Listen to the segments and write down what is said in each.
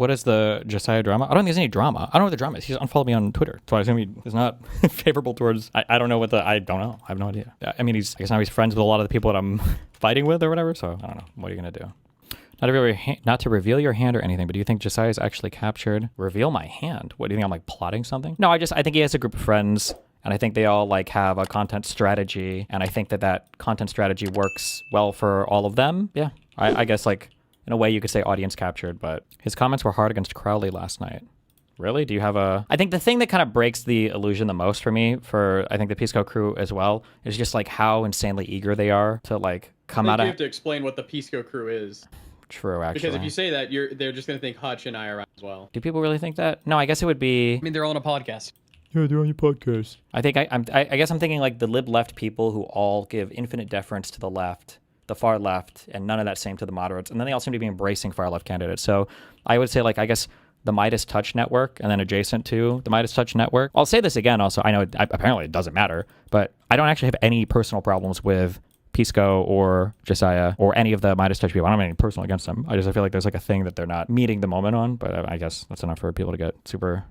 What is the Jessiah drama? I don't think there's any drama. I don't know what the drama is. He's unfollowed me on Twitter, so I assume he is not favorable towards. I don't know what the. I don't know. I have no idea. I mean, I guess now he's friends with a lot of the people that I'm fighting with or whatever. So I don't know. What are you gonna do? Not to reveal your hand or anything, but do you think Jessiah is actually captured? Reveal my hand? What do you think? I'm like plotting something? No, I think he has a group of friends, and I think they all like have a content strategy, and I think that content strategy works well for all of them. Yeah, I guess like in a way you could say audience captured, but his comments were hard against Crowley last night. Really? Do you have a... I think the thing that kind of breaks the illusion the most for me, for I think the Pisco crew as well, is just like how insanely eager they are to like come out of... You have to explain what the Pisco crew is. True, actually. Because if you say that, they're just going to think Hutch and IRI as well. Do people really think that? No, I guess it would be... I mean, they're on a podcast. Yeah, they're on your podcast. I think I guess I'm thinking like the lib left people who all give infinite deference to the left, the far left, and none of that same to the moderates. And then they all seem to be embracing far left candidates. So I would say like, I guess the Midas Touch Network, and then adjacent to the Midas Touch Network. I'll say this again also. I know apparently it doesn't matter, but I don't actually have any personal problems with Pisco or Jessiah or any of the Midas Touch people. I don't have anything personal against them. I feel like there's like a thing that they're not meeting the moment on, but I guess that's enough for people to get super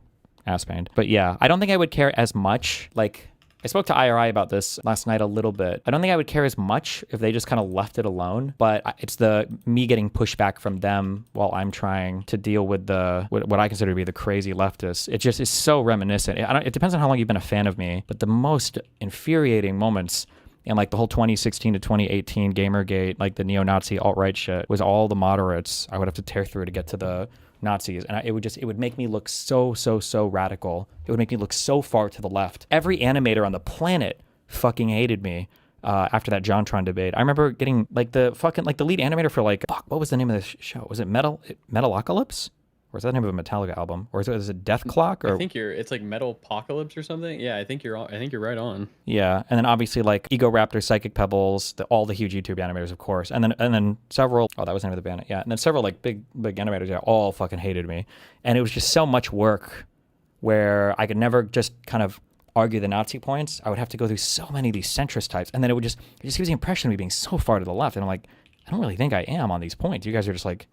ass pained. But yeah, I don't think I would care as much. Like, I spoke to IRI about this last night a little bit. I don't think I would care as much if they just kind of left it alone, but it's me getting pushback from them while I'm trying to deal with what I consider to be the crazy leftists. It just is so reminiscent. It depends on how long you've been a fan of me, but the most infuriating moments in like the whole 2016 to 2018 Gamergate, like the neo-Nazi alt-right shit, was all the moderates I would have to tear through to get to the Nazis. And it would make me look so radical. It would make me look so far to the left. Every animator on the planet fucking hated me after that JonTron debate. I remember getting like the lead animator for like, what was the name of this show? Was it Metalocalypse? Or is that the name of a Metallica album? Or is it Death Clock? Or I think it's like Metal Apocalypse or something. Yeah, I think you're right on. Yeah, and then obviously like Ego Raptor, Psychic Pebbles, all the huge YouTube animators, of course, and then several. Oh, that was the name of the band. Yeah, and then several like big animators that all fucking hated me, and it was just so much work where I could never just kind of argue the Nazi points. I would have to go through so many of these centrist types, and then it just gives the impression of me being so far to the left, and I'm like, I don't really think I am on these points. You guys are just like,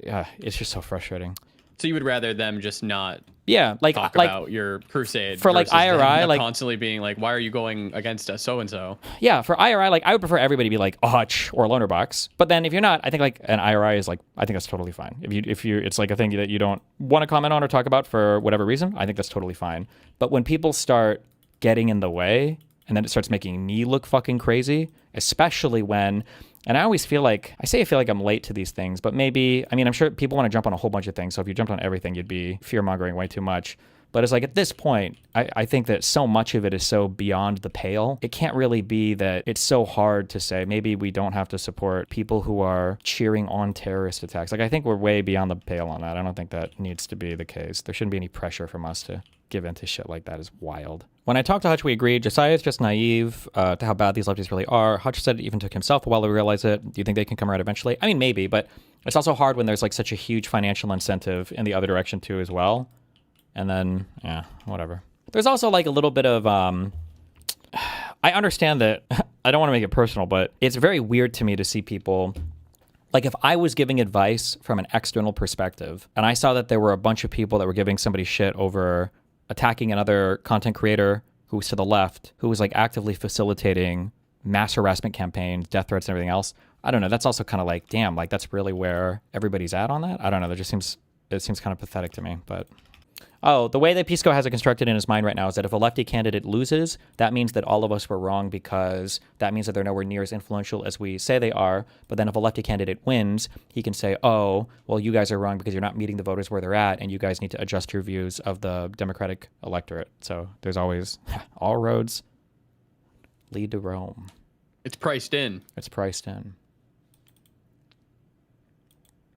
yeah, it's just so frustrating. So you would rather them just not talk about your crusade for like IRI, like constantly being like, why are you going against us so and so? Yeah, for IRI, like I would prefer everybody to be like Hutch or Lonerbox. But then if you're not, I think like an IRI is like, I think that's totally fine. If you it's like a thing that you don't want to comment on or talk about for whatever reason, I think that's totally fine. But when people start getting in the way and then it starts making me look fucking crazy, especially when... And I always feel like I'm late to these things, but maybe, I mean, I'm sure people want to jump on a whole bunch of things. So if you jumped on everything, you'd be fear-mongering way too much. But it's like at this point, I think that so much of it is so beyond the pale. It can't really be that it's so hard to say, maybe we don't have to support people who are cheering on terrorist attacks. Like, I think we're way beyond the pale on that. I don't think that needs to be the case. There shouldn't be any pressure from us to give into shit like that. Is wild. When I talked to Hutch, we agreed Jessiah is just naive to how bad these lefties really are. Hutch said it even took himself a while to realize it. Do you think they can come around eventually? I mean, maybe, but it's also hard when there's like such a huge financial incentive in the other direction too as well. And then, yeah, whatever. There's also like a little bit of, I understand that, I don't want to make it personal, but it's very weird to me to see people, like if I was giving advice from an external perspective and I saw that there were a bunch of people that were giving somebody shit over attacking another content creator who was to the left, who was like actively facilitating mass harassment campaigns, death threats, and everything else. I don't know. That's also kind of like, damn, like that's really where everybody's at on that. I don't know. It seems kind of pathetic to me, but. Oh, the way that Pisco has it constructed in his mind right now is that if a lefty candidate loses, that means that all of us were wrong because that means that they're nowhere near as influential as we say they are. But then if a lefty candidate wins, he can say, oh, well, you guys are wrong because you're not meeting the voters where they're at, and you guys need to adjust your views of the Democratic electorate. So there's always all roads lead to Rome. It's priced in. It's priced in.